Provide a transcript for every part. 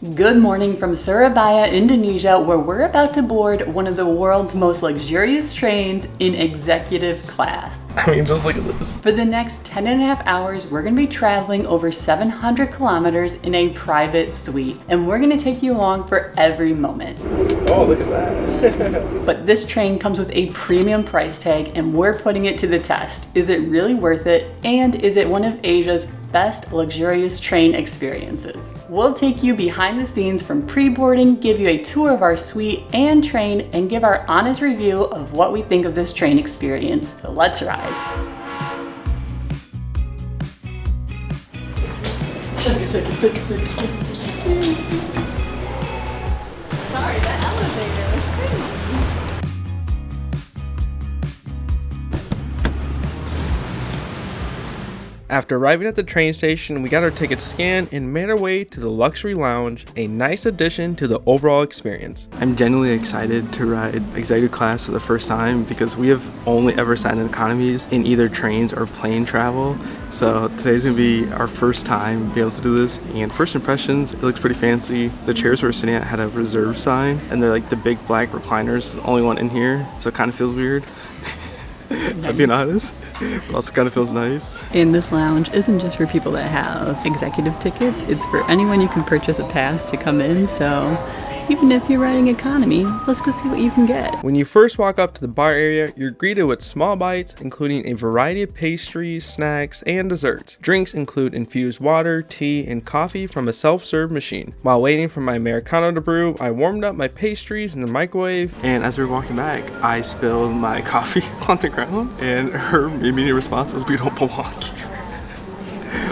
Good morning from Surabaya, Indonesia, where we're about to board one of the world's most luxurious trains in executive class. I mean, just look at this. For the next 10.5 hours, we're gonna be traveling over 700 kilometers in a private suite, and we're gonna take you along for every moment. Oh, look at that. But this train comes with a premium price tag, and we're putting it to the test. Is it really worth it? And is it one of Asia's best luxurious train experiences? We'll take you behind the scenes from pre-boarding, give you a tour of our suite and train, and give our honest review of what we think of this train experience. So let's ride. Sorry, that elevator was crazy. After arriving at the train station, we got our tickets scanned and made our way to the luxury lounge, a nice addition to the overall experience. I'm genuinely excited to ride executive class for the first time because we have only ever sat in economies in either trains or plane travel. So today's gonna be our first time being able to do this, and first impressions, it looks pretty fancy. The chairs we were sitting at had a reserve sign, and they're like the big black recliners, the only one in here, so it kind of feels weird. If I'm being honest, but also kind of feels nice. And this lounge isn't just for people that have executive tickets, it's for anyone you can purchase a pass to come in, so even if you're riding economy, let's go see what you can get. When you first walk up to the bar area, you're greeted with small bites, including a variety of pastries, snacks, and desserts. Drinks include infused water, tea, and coffee from a self-serve machine. While waiting for my Americano to brew, I warmed up my pastries in the microwave, and as we were walking back, I spilled my coffee on the ground, and her immediate response was, "We don't belong here."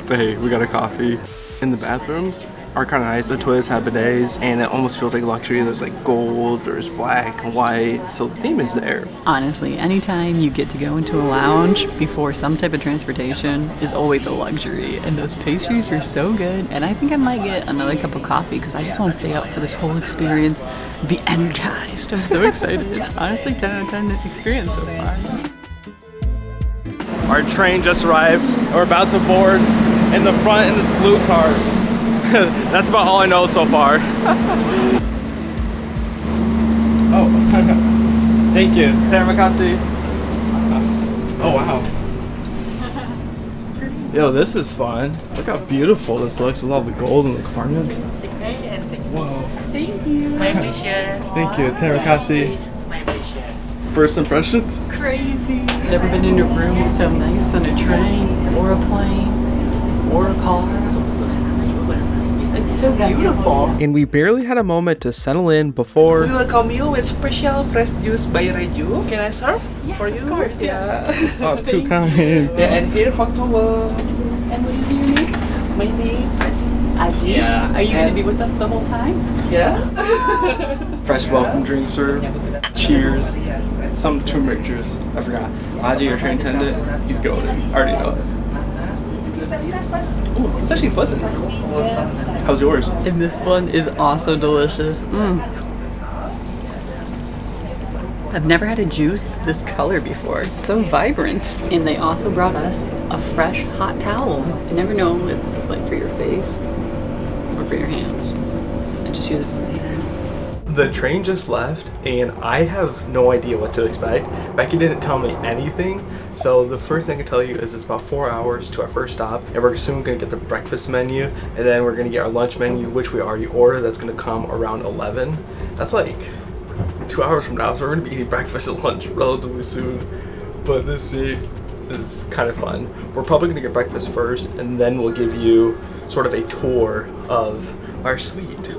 But hey, we got a coffee. In the bathrooms are kind of nice. The toilets have bidets, and it almost feels like luxury. There's like gold, there's black and white, so the theme is there. Honestly, anytime you get to go into a lounge before some type of transportation is always a luxury, and those pastries are so good. And I think I might get another cup of coffee because I just want to stay up for this whole experience, be energized. I'm so excited. Honestly, 10 out of 10 experience so far. Our train just arrived, and we're about to board in the front in this blue car. That's about all I know so far. Oh, thank you. Terima kasih. Oh, wow. Yo, this is fun. Look how beautiful this looks with all the gold in the compartment. Whoa. Thank you. My pleasure. Thank you. Terima kasih. My pleasure. First impressions? Crazy. Never been in a room so nice on a train or a plane or a car. It's so beautiful. And we barely had a moment to settle in before We welcome you with special fresh juice by Reju. Can I serve for you? Of course, Yeah. Oh, too kind. Yeah, and here hot towel. And what is your name? My name Aji. Yeah. Are you going to be with us the whole time? Yeah. Fresh welcome drink served. Cheers. Some turmeric juice. I forgot. Aji, your train attendant, he's golden. I already know it. Ooh, it's actually pleasant. How's yours? And this one is also delicious. I've never had a juice this color before. It's so vibrant. And they also brought us a fresh hot towel. You never know if this is like for your face or for your hands. I just use it for my hands. The train just left, and I have no idea what to expect. Becky didn't tell me anything, so the first thing I can tell you is it's about 4 hours to our first stop, and we're soon gonna get the breakfast menu, and then we're gonna get our lunch menu, which we already ordered. That's gonna come around 11. That's like 2 hours from now, so we're gonna be eating breakfast and lunch relatively soon. But this is kind of fun. We're probably gonna get breakfast first, and then we'll give you sort of a tour of our suite.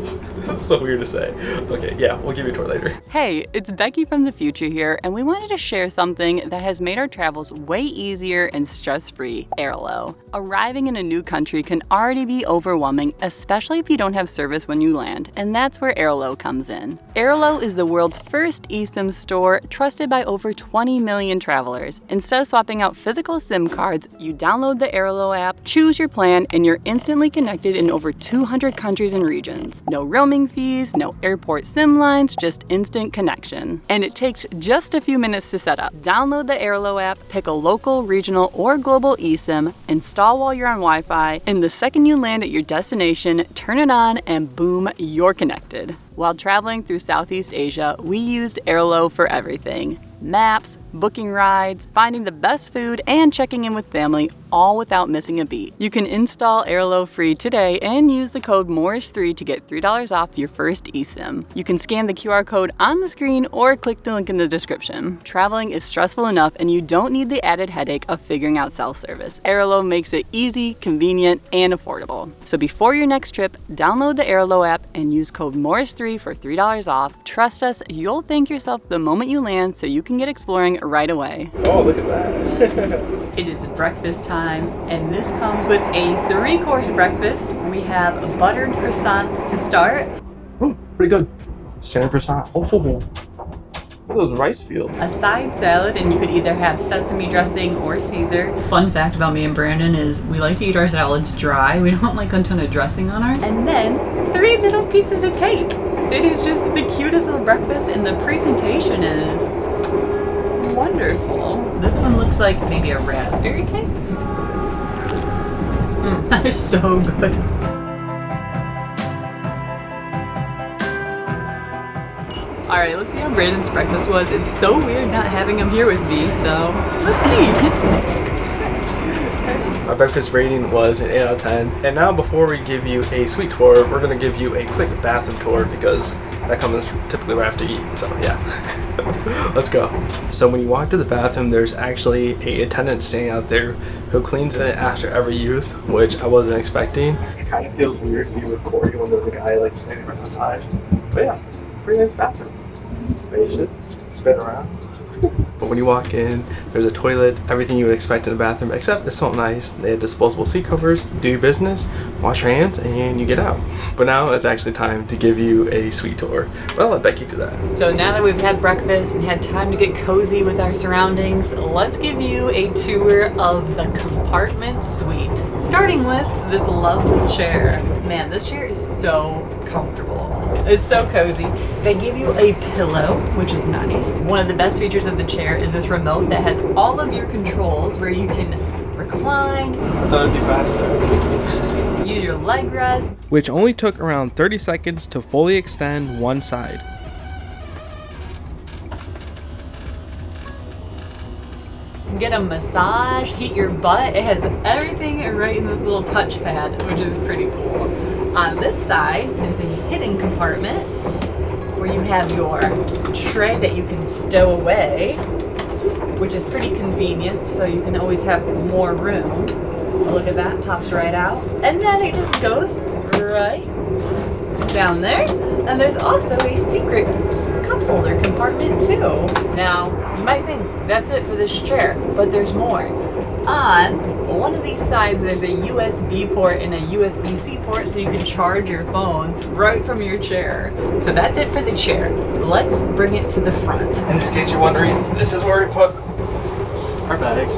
This is so weird to say. Okay, yeah, we'll give you a tour later. Hey, it's Becky from the future here, and we wanted to share something that has made our travels way easier and stress-free: Airlo. Arriving in a new country can already be overwhelming, especially if you don't have service when you land, and that's where Airlo comes in. Airlo is the world's first eSIM store, trusted by over 20 million travelers. Instead of swapping out physical SIM cards, you download the Airlo app, choose your plan, and you're instantly instantly connected in over 200 countries and regions. No roaming fees, no airport SIM lines, just instant connection. And it takes just a few minutes to set up. Download the Airlo app, pick a local, regional, or global eSIM, install while you're on Wi-Fi, and the second you land at your destination, turn it on and boom, you're connected. While traveling through Southeast Asia, we used Airlo for everything. Maps, booking rides, finding the best food, and checking in with family, all without missing a beat. You can install Airlo free today and use the code Morris3 to get $3 off your first eSIM. You can scan the QR code on the screen or click the link in the description. Traveling is stressful enough and you don't need the added headache of figuring out cell service. Airlo makes it easy, convenient, and affordable. So before your next trip, download the Airlo app and use code Morris3 for $3 off. Trust us, you'll thank yourself the moment you land so you can get exploring right away. Oh, look at that. It is breakfast time, and this comes with a 3-course breakfast. We have buttered croissants to start. Oh, pretty good. Standard croissant. Oh, look at those rice fields. A side salad, and you could either have sesame dressing or Caesar. Fun fact about me and Brandon is we like to eat our salads dry. We don't like a ton of dressing on ours. And then 3 little pieces of cake. It is just the cutest little breakfast, and the presentation is wonderful. This one looks like maybe a raspberry cake. That is so good. Alright, let's see how Brandon's breakfast was. It's so weird not having him here with me, so let's see. My breakfast rating was an 8 out of 10. And now before we give you a suite tour, we're going to give you a quick bathroom tour because that comes typically right after you eat, so yeah. Let's go. So when you walk to the bathroom, there's actually an attendant standing out there who cleans it after every use, which I wasn't expecting. It kind of feels weird to be recording when there's a guy like standing right beside. But yeah, pretty nice bathroom. Spacious, spin around. But when you walk in, there's a toilet, everything you would expect in a bathroom, except it smelled nice. They had disposable seat covers. Do your business, wash your hands, and you get out. But now it's actually time to give you a suite tour. But I'll let Becky do that. So now that we've had breakfast and had time to get cozy with our surroundings, let's give you a tour of the Compartment suite. Starting with this lovely chair. Man, this chair is so comfortable. It's so cozy. They give you a pillow, which is nice. One of the best features of the chair is this remote that has all of your controls where you can recline. I thought it'd be faster. Use your leg rest. Which only took around 30 seconds to fully extend one side. Get a massage, heat your butt. It has everything right in this little touchpad, which is pretty cool. On this side, there's a hidden compartment where you have your tray that you can stow away, which is pretty convenient, so you can always have more room. Look at that, pops right out. And then it just goes right down there. And there's also a secret cup holder compartment too. Now, you might think that's it for this chair, but there's more. On one of these sides, there's a USB port and a USB-C port, so you can charge your phones right from your chair. So that's it for the chair. Let's bring it to the front. And just in case you're wondering, this is where we put our bags.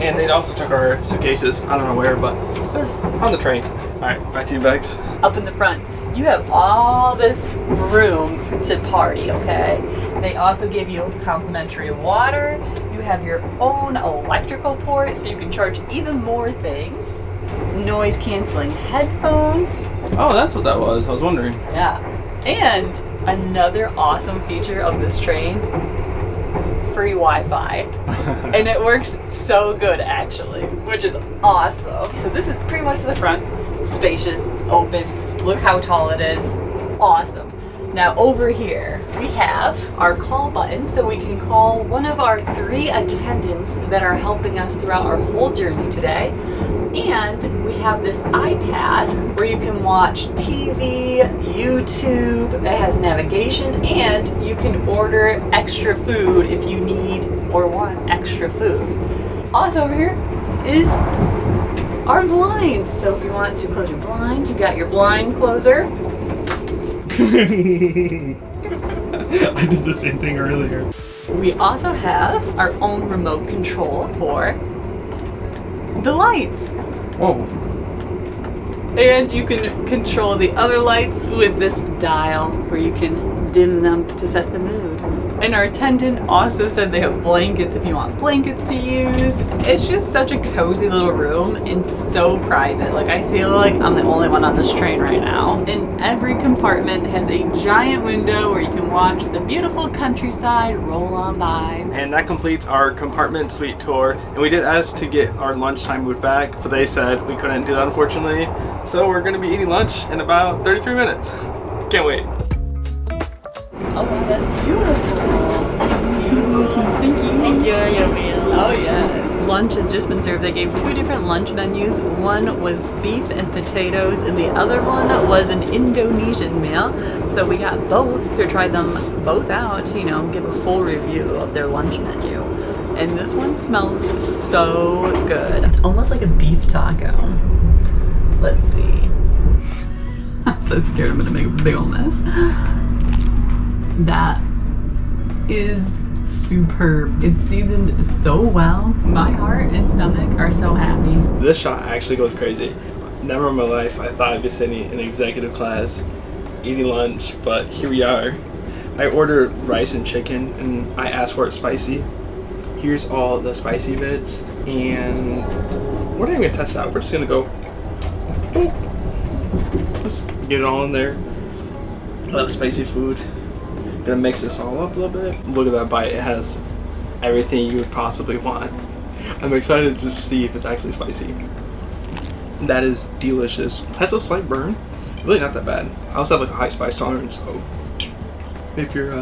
And they also took our suitcases. I don't know where, but they're on the train. All right, back to you, bags. Up in the front, you have all this room to party, okay? They also give you complimentary water. You have your own electrical port, so you can charge even more things. Noise canceling headphones. Oh, that's what that was. I was wondering. Yeah. And another awesome feature of this train, free Wi-Fi. And it works so good actually, which is awesome. So this is pretty much the front. Spacious, open. Look how tall it is. Awesome. Now over here, we have our call button, so we can call one of our 3 attendants that are helping us throughout our whole journey today. And we have this iPad where you can watch TV, YouTube, it has navigation, and you can order extra food if you need or want extra food. Also over here is our blinds. So if you want to close your blinds, you got your blind closer. I did the same thing earlier. We also have our own remote control for the lights. Whoa. And you can control the other lights with this dial where you can dim them to set the mood. And our attendant also said they have blankets if you want blankets to use. It's just such a cozy little room and so private. Like, I feel like I'm the only one on this train right now. And every compartment has a giant window where you can watch the beautiful countryside roll on by. And that completes our compartment suite tour. And we did ask to get our lunchtime moved back, but they said we couldn't do that, unfortunately. So we're gonna be eating lunch in about 33 minutes. Can't wait. Oh, wow, that's beautiful. Thank you. Enjoy your meal. Oh, yes. Lunch has just been served. They gave 2 different lunch menus. One was beef and potatoes, and the other one was an Indonesian meal. So we got both to try them both out to, you know, give a full review of their lunch menu. And this one smells so good. It's almost like a beef taco. Let's see. I'm so scared I'm gonna make a big old mess. That is superb. It's seasoned so well. My heart and stomach are so happy. This shot actually goes crazy. Never in my life I thought I'd be sitting in executive class eating lunch, but here we are. I ordered rice and chicken and I asked for it spicy. Here's all the spicy bits, and we're not even gonna test it out. We're just gonna go boop. Just get it all in there. I love spicy food. Gonna mix this all up a little bit. Look at that bite. It has everything you would possibly want. I'm excited to just see if it's actually spicy. That is delicious. Has a slight burn. Really not that bad. I also have like a high spice tolerance, so if you're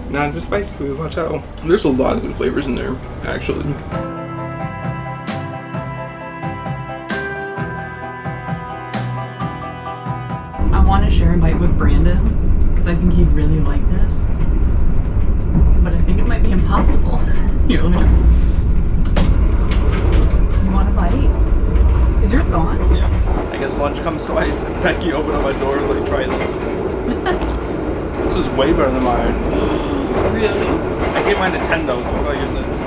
not into spicy food, watch out. There's a lot of good flavors in there, actually. I want to share a bite with Brandon because I think he'd really like this, but I think it might be impossible. Here, let me try. You want a bite? Is yours gone? Yeah. I guess lunch comes twice, and Becky opened up my door and was like, try this. This was way better than mine. Really? I gave mine a 10 though, so I'm not using this.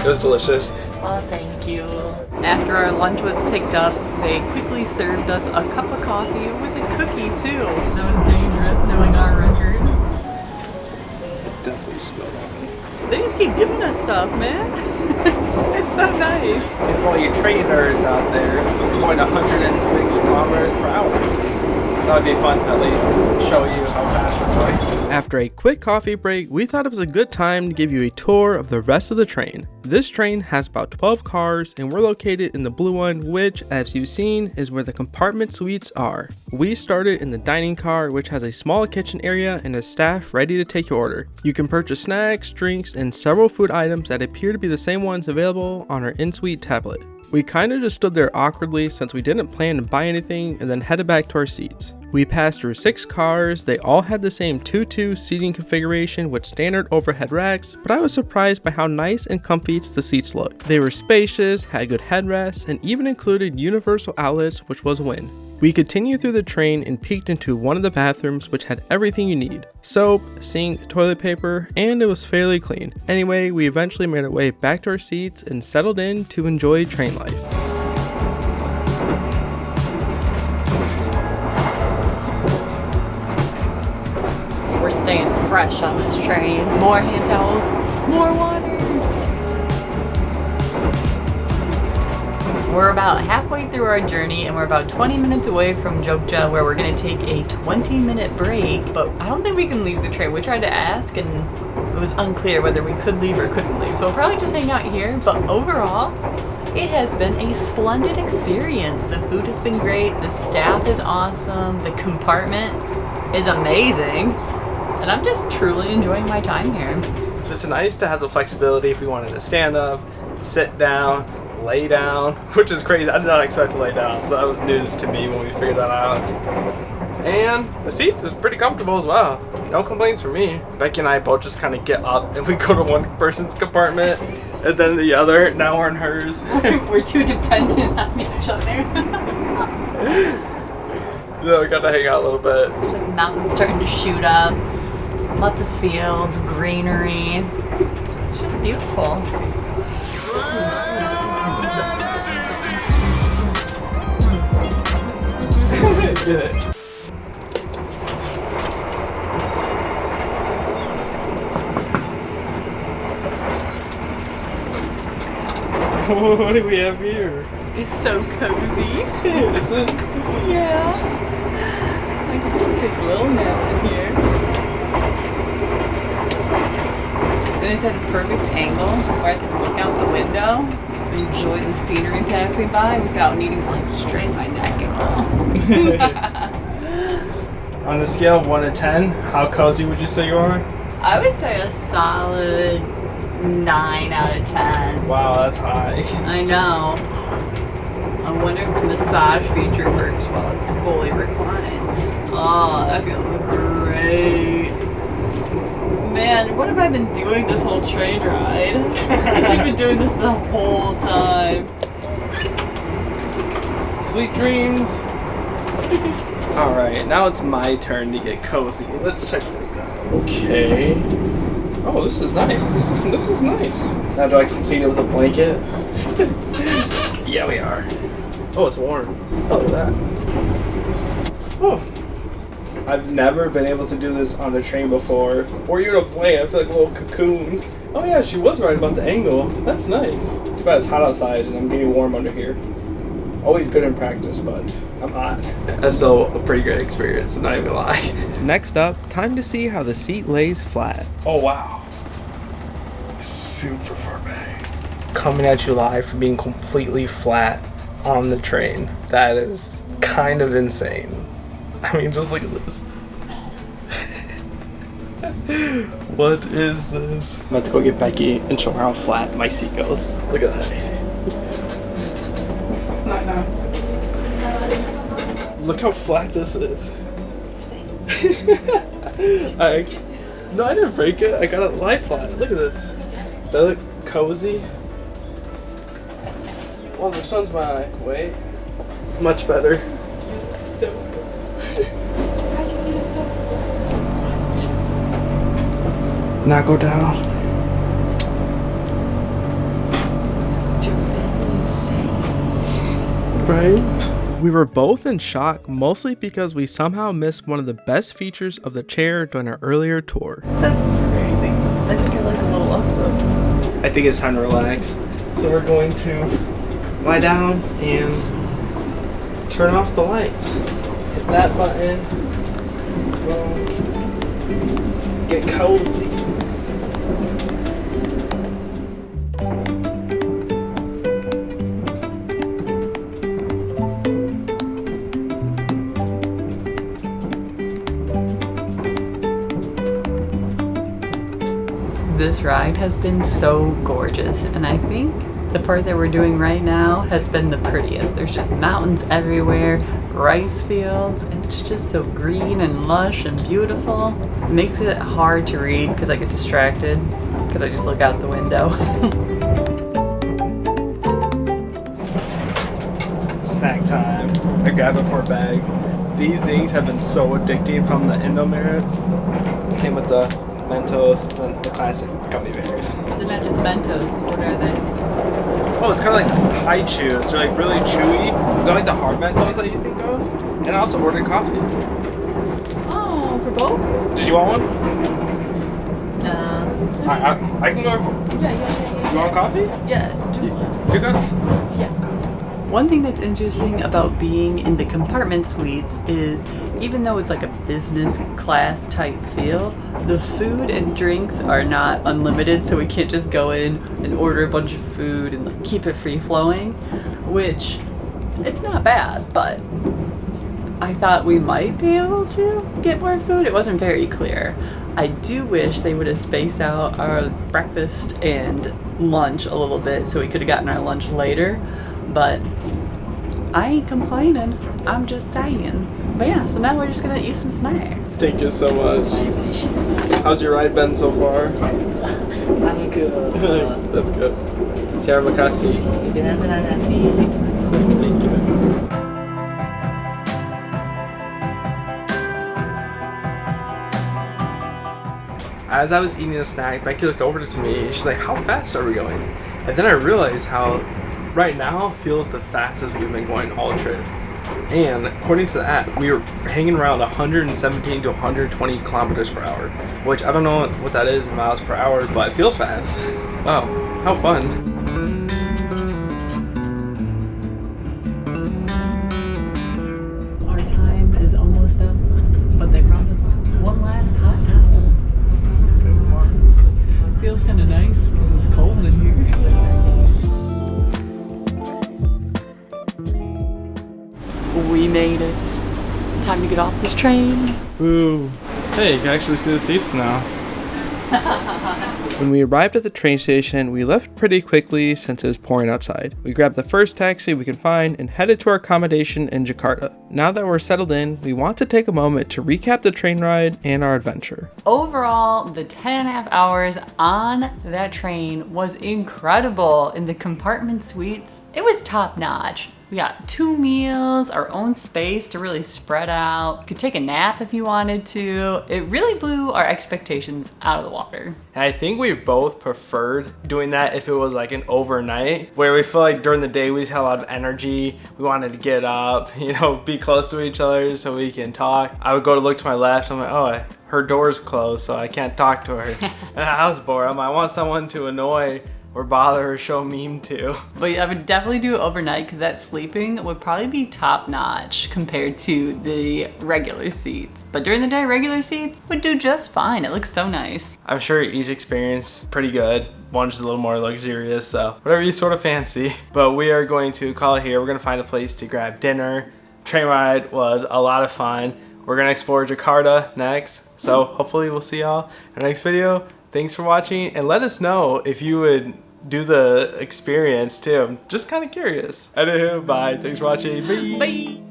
It was delicious. Oh, thank you. After our lunch was picked up, they quickly served us a cup of coffee with a cookie too. That was dangerous knowing our record. Definitely spilled on me. They just keep giving us stuff, man. It's so nice. And for all you train nerds out there, we're going 106 kilometers per hour. That would be fun to at least show you how fast we're going. After a quick coffee break, we thought it was a good time to give you a tour of the rest of the train. This train has about 12 cars, and we're located in the blue one, which, as you've seen, is where the compartment suites are. We started in the dining car, which has a small kitchen area and a staff ready to take your order. You can purchase snacks, drinks, and several food items that appear to be the same ones available on our in-suite tablet. We kinda just stood there awkwardly since we didn't plan to buy anything and then headed back to our seats. We passed through 6 cars. They all had the same 2-2 seating configuration with standard overhead racks, but I was surprised by how nice and comfy the seats looked. They were spacious, had good headrests, and even included universal outlets, which was a win. We continued through the train and peeked into one of the bathrooms, which had everything you need. Soap, sink, toilet paper, and it was fairly clean. Anyway, we eventually made our way back to our seats and settled in to enjoy train life. We're staying fresh on this train. More hand towels, more water. We're about halfway through our journey and we're about 20 minutes away from Jogja, where we're gonna take a 20-minute break, but I don't think we can leave the train. We tried to ask and it was unclear whether we could leave or couldn't leave. So we'll probably just hang out here, but overall, it has been a splendid experience. The food has been great, the staff is awesome, the compartment is amazing, and I'm just truly enjoying my time here. It's nice to have the flexibility if we wanted to stand up, sit down, lay down, which is crazy. I did not expect to lay down, so that was news to me when we figured that out. And the seats is pretty comfortable as well. No complaints from me. Becky and I both just kind of get up and we go to one person's compartment and then the other. Now we're in hers. We're too dependent on each other. So we got to hang out a little bit. There's like mountains starting to shoot up. Lots of fields, greenery. It's just beautiful. Good. What do we have here? It's so cozy. Is it? Yeah. I can just take a little nap in here. And it's at a perfect angle where I can look out the window and enjoy the scenery passing by without needing to like strain my neck at all. On a scale of 1 to 10, how cozy would you say you are? I would say a solid 9 out of 10. Wow, that's high. I know. I wonder if the massage feature works while it's fully reclined. Oh, that feels great. Man, what have I been doing this whole train ride? I should have been doing this the whole time. Sweet dreams. Alright, now it's my turn to get cozy. Let's check this out. Okay. Oh, this is nice. This is nice. Now do I complete it with a blanket? Yeah, we are. Oh, it's warm. Oh, look at that. Oh. I've never been able to do this on a train before. Or even a plane. I feel like a little cocoon. Oh yeah, she was right about the angle. That's nice. Too bad it's hot outside and I'm getting warm under here. Always good in practice, but I'm hot. That's still a pretty great experience, not even gonna lie. Next up, time to see how the seat lays flat. Oh wow. Super far back. Coming at you live from being completely flat on the train. That is kind of insane. I mean, just look at this. What is this? I'm about to go get Becky and show her how flat my seat goes. Look at that. No. Look how flat this is. No, I didn't break it. I got it lie flat. Look at this. Does that look cozy? Well, the sun's my way. Much better. So now go down. Dude, that's insane. Right? We were both in shock, mostly because we somehow missed one of the best features of the chair during our earlier tour. That's crazy. I think I like a little upload. I think it's time to relax. So we're going to lie down and turn off the lights. Hit that button. Boom. Get cozy. This ride has been so gorgeous, and I think the part that we're doing right now has been the prettiest. There's just mountains everywhere, rice fields, and it's just so green and lush and beautiful. It makes it hard to read because I get distracted because I just look out the window. Snack time. I grabbed a 4-bag. These things have been so addicting from the Indomerits. Same with the Mentos and the classic gummy bears. They're not just Mentos, what are they? Oh, it's kind of like high chews. They're like really chewy. They're like the hard Mentos that you think of. And I also ordered coffee. Oh, for both? Did you want one? No. I can go. Yeah. You want coffee? Yeah, just one. 2 cups? Yeah. One thing that's interesting about being in the compartment suites is even though it's like a business class type feel, the food and drinks are not unlimited, so we can't just go in and order a bunch of food and like, keep it free flowing, which it's not bad, but I thought we might be able to get more food. It wasn't very clear. I do wish they would have spaced out our breakfast and lunch a little bit so we could have gotten our lunch later. But I ain't complaining, I'm just saying. But yeah, so now we're just gonna eat some snacks. Thank you so much. How's your ride been so far? I'm good. That's good. Terima kasih. Thank you. as I was eating a snack, Becky looked over to me and she's like, how fast are we going? And then I realized how right now feels the fastest we've been going all trip. And according to the app, we were hanging around 117 to 120 kilometers per hour, which I don't know what that is in miles per hour, but it feels fast. Wow, how fun. But they brought us one last hot towel. Feels kind of nice because it's cold in here. We made it. Time to get off this train. Ooh. Hey, you can actually see the seats now. When we arrived at the train station, we left pretty quickly since it was pouring outside. We grabbed the first taxi we could find and headed to our accommodation in Jakarta. Now that we're settled in, we want to take a moment to recap the train ride and our adventure. Overall, the 10.5 hours on that train was incredible. In the compartment suites, it was top notch. We got 2 meals, our own space to really spread out. Could take a nap if you wanted to. It really blew our expectations out of the water. And I think we both preferred doing that if it was like an overnight, where we feel like during the day we just had a lot of energy. We wanted to get up, you know, be close to each other so we can talk. I would go to look to my left, I'm like, oh, her door's closed, so I can't talk to her. And I was bored. I'm like, I want someone to annoy or bother or show meme to. But I would definitely do it overnight because that sleeping would probably be top notch compared to the regular seats. But during the day, regular seats would do just fine. It looks so nice. I'm sure each experience pretty good. One's just a little more luxurious, so whatever you sort of fancy. But we are going to call it here. We're gonna find a place to grab dinner. Train ride was a lot of fun. We're gonna explore Jakarta next. So hopefully we'll see y'all in the next video. Thanks for watching, and let us know if you would do the experience too. I'm just kind of curious. Anywho, bye. Thanks for watching. Bye. Bye.